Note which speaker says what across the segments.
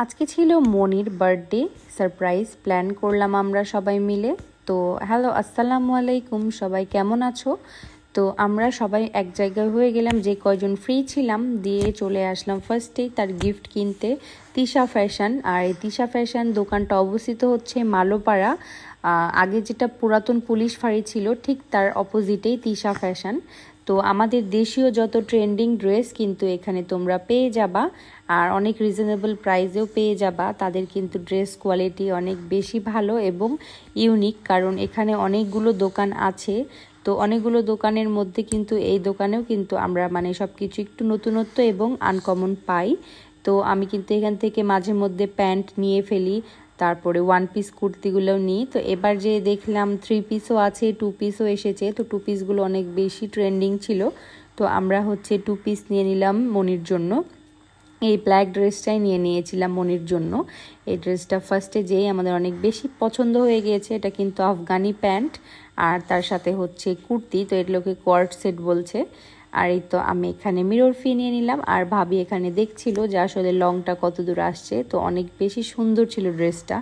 Speaker 1: আজকে ছিল মনির birthday surprise plan করলাম আমরা সবাই মিলে। তো হ্যালো, আসসালামু আলাইকুম, সবাই কেমন আছো? তো আমরা সবাই এক জায়গায় হয়ে গেলাম, যে কয়জন ফ্রি ছিলাম দিয়ে চলে আসলাম ফার্স্টেই তার গিফট কিনতে তিশা ফ্যাশন। আর এই তিশা ফ্যাশন দোকানটা অবস্থিত হচ্ছে মালোপাড়া। আগে যেটা পুরাতন পুলিশ ফাঁড়ি ছিল ঠিক তার অপোজিটেই তিশা ফ্যাশন। তো আমাদের দেশীয় যত ট্রেন্ডিং ড্রেস কিন্তু এখানে তোমরা পেয়ে যাবা, আর অনেক রিজনেবল প্রাইসেও পেয়ে যাবা। তাদের কিন্তু ড্রেস কোয়ালিটি অনেক বেশি ভালো এবং ইউনিক, কারণ এখানে অনেকগুলো দোকান আছে। তো অনেকগুলো দোকানের মধ্যে কিন্তু এই দোকানেও কিন্তু আমরা সব কিছু একটু নতুনত্ব এবং আনকমন পাই। তো আমি কিন্তু এখান থেকে মাঝে মধ্যে প্যান্ট নিয়ে ফেলি, তারপরে ওয়ান পিস কুর্তিগুলোও নিই। তো এবার যে দেখলাম 3 পিসও আছে, 2 পিসও এসেছে। তো 2 পিসগুলো অনেক বেশি ট্রেন্ডিং ছিল, তো আমরা 2 পিস নিয়ে নিলাম মনির জন্য। এই ব্ল্যাক ড্রেসটাই নিয়ে নিয়েছিলাম মনির জন্য। এই ড্রেসটা ফার্স্টে যেই আমাদের অনেক বেশি পছন্দ হয়ে গিয়েছে। এটা কিন্তু আফগানি প্যান্ট আর তার সাথে কুর্তি, তো এগুলোকে কোয়ার্ড সেট বলছে। আর এই তো আমি এখানে মিরর ফি নিয়ে নিলাম, আর ভাবি এখানে দেখছিল যে আসলে লংটা কত দূর আসছে। তো অনেক বেশি সুন্দর ছিল ড্রেসটা,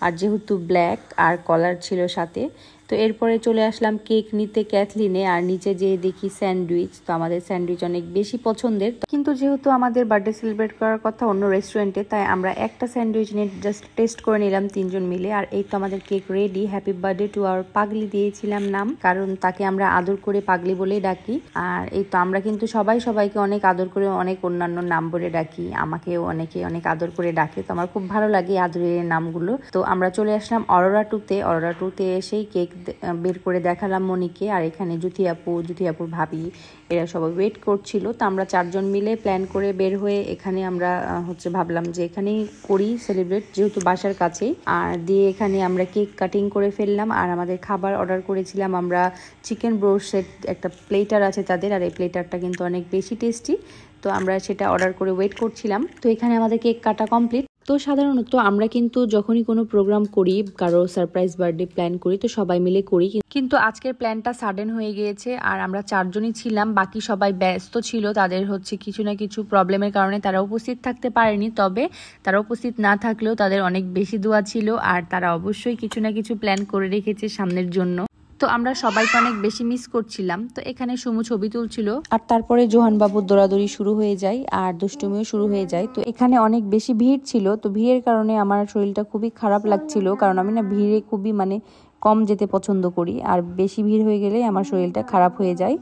Speaker 1: আর যেহেতু ব্ল্যাক আর কলার ছিল সাথে। তো এরপরে চলে আসলাম কেক নিতে ক্যাথলিনে, আর নিচে যেয়ে দেখি স্যান্ডউইচ। তো আমাদের স্যান্ডউইচ অনেক বেশি পছন্দের, কিন্তু যেহেতু আমাদের বার্থডে সেলিব্রেট করার কথা অন্য রেস্টুরেন্টে, তাই আমরা একটা স্যান্ডউইচ নিয়ে জাস্ট টেস্ট করে নিলাম 3 জন মিলে। আর এই তো আমাদের cake ready. Happy birthday to our পাগলি দিয়েছিলাম নাম, কারণ তাকে আমরা আদর করে পাগলি বলেই ডাকি। আর এই তো আমরা কিন্তু সবাইকে অনেক আদর করে অনেক অন্যান্য নাম বলে ডাকি, আমাকেও অনেকে অনেক আদর করে ডাকে। তো আমার খুব ভালো লাগে আদরের নামগুলো। তো আমরা চলে আসলাম অরোরা টুতে এসেই কেক বের করে দেখালাম মনিকে। আর এখানে জুথি আপুর ভাবি এরা সবাই ওয়েট করছিল। তো আমরা 4 জন মিলে প্ল্যান করে বের হয়ে এখানে আমরা ভাবলাম যে এখানেই করি সেলিব্রেট, যেহেতু বাসার কাছেই। আর দিয়ে এখানে আমরা কেক কাটিং করে ফেললাম। আর আমাদের খাবার অর্ডার করেছিলাম আমরা চিকেন ব্রোস্টেড, একটা প্লেটার আছে তাদের, আর এই প্লেটারটা কিন্তু অনেক বেশি টেস্টি। তো আমরা সেটা অর্ডার করে ওয়েট করছিলাম। তো এখানে আমাদের কেক কাটা কমপ্লিট। তো সাধারণত আমরা কিন্তু যখনই কোনো প্রোগ্রাম করি, কারো সারপ্রাইজ বার্থডে প্ল্যান করি, তো সবাই মিলে করি। কিন্তু আজকের প্ল্যানটা সাডেন হয়ে গিয়েছে, আর আমরা 4 জনই ছিলাম, বাকি সবাই ব্যস্ত ছিল। তাদের কিছু না কিছু প্রবলেমের কারণে তারা উপস্থিত থাকতে পারেনি। তবে তারা উপস্থিত না থাকলেও তাদের অনেক বেশি দোয়া ছিল, আর তারা অবশ্যই কিছু না কিছু প্ল্যান করে রেখেছে সামনের জন্য। তো আমরা সবাইকে অনেক বেশি মিস করছিলাম। তো এখানে সুমু ছবি তুলছিল, আর তারপরে জোহান বাবুর দৌড়াদৌড়ি শুরু হয়ে যায় আর দুষ্টুমিও শুরু হয়ে যায়। তো এখানে অনেক বেশি ভিড় ছিল। তো ভিড়ের কারণে আমার শরীরটা খুবই খারাপ লাগছিল, কারণ আমি না ভিড়ে খুবই কম যেতে পছন্দ করি, আর বেশি ভিড় হয়ে গেলে আমার শরীরটা খারাপ হয়ে যায়।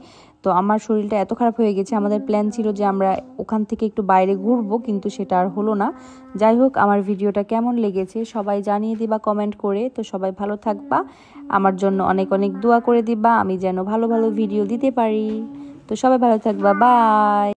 Speaker 1: তো আমার শরীরটা এত খারাপ হয়ে গেছে, আমাদের প্ল্যান ছিল যে আমরা ওখান থেকে একটু বাইরে ঘুরবো, কিন্তু সেটা আর হলো না। যাই হোক, আমার ভিডিওটা কেমন লেগেছে সবাই জানিয়ে দিবা কমেন্ট করে। তো সবাই ভালো থাকবা, আমার জন্য অনেক অনেক দোয়া করে দিবা, আমি যেন ভালো ভালো ভিডিও দিতে পারি। তো সবাই ভালো থাকবা, বাই।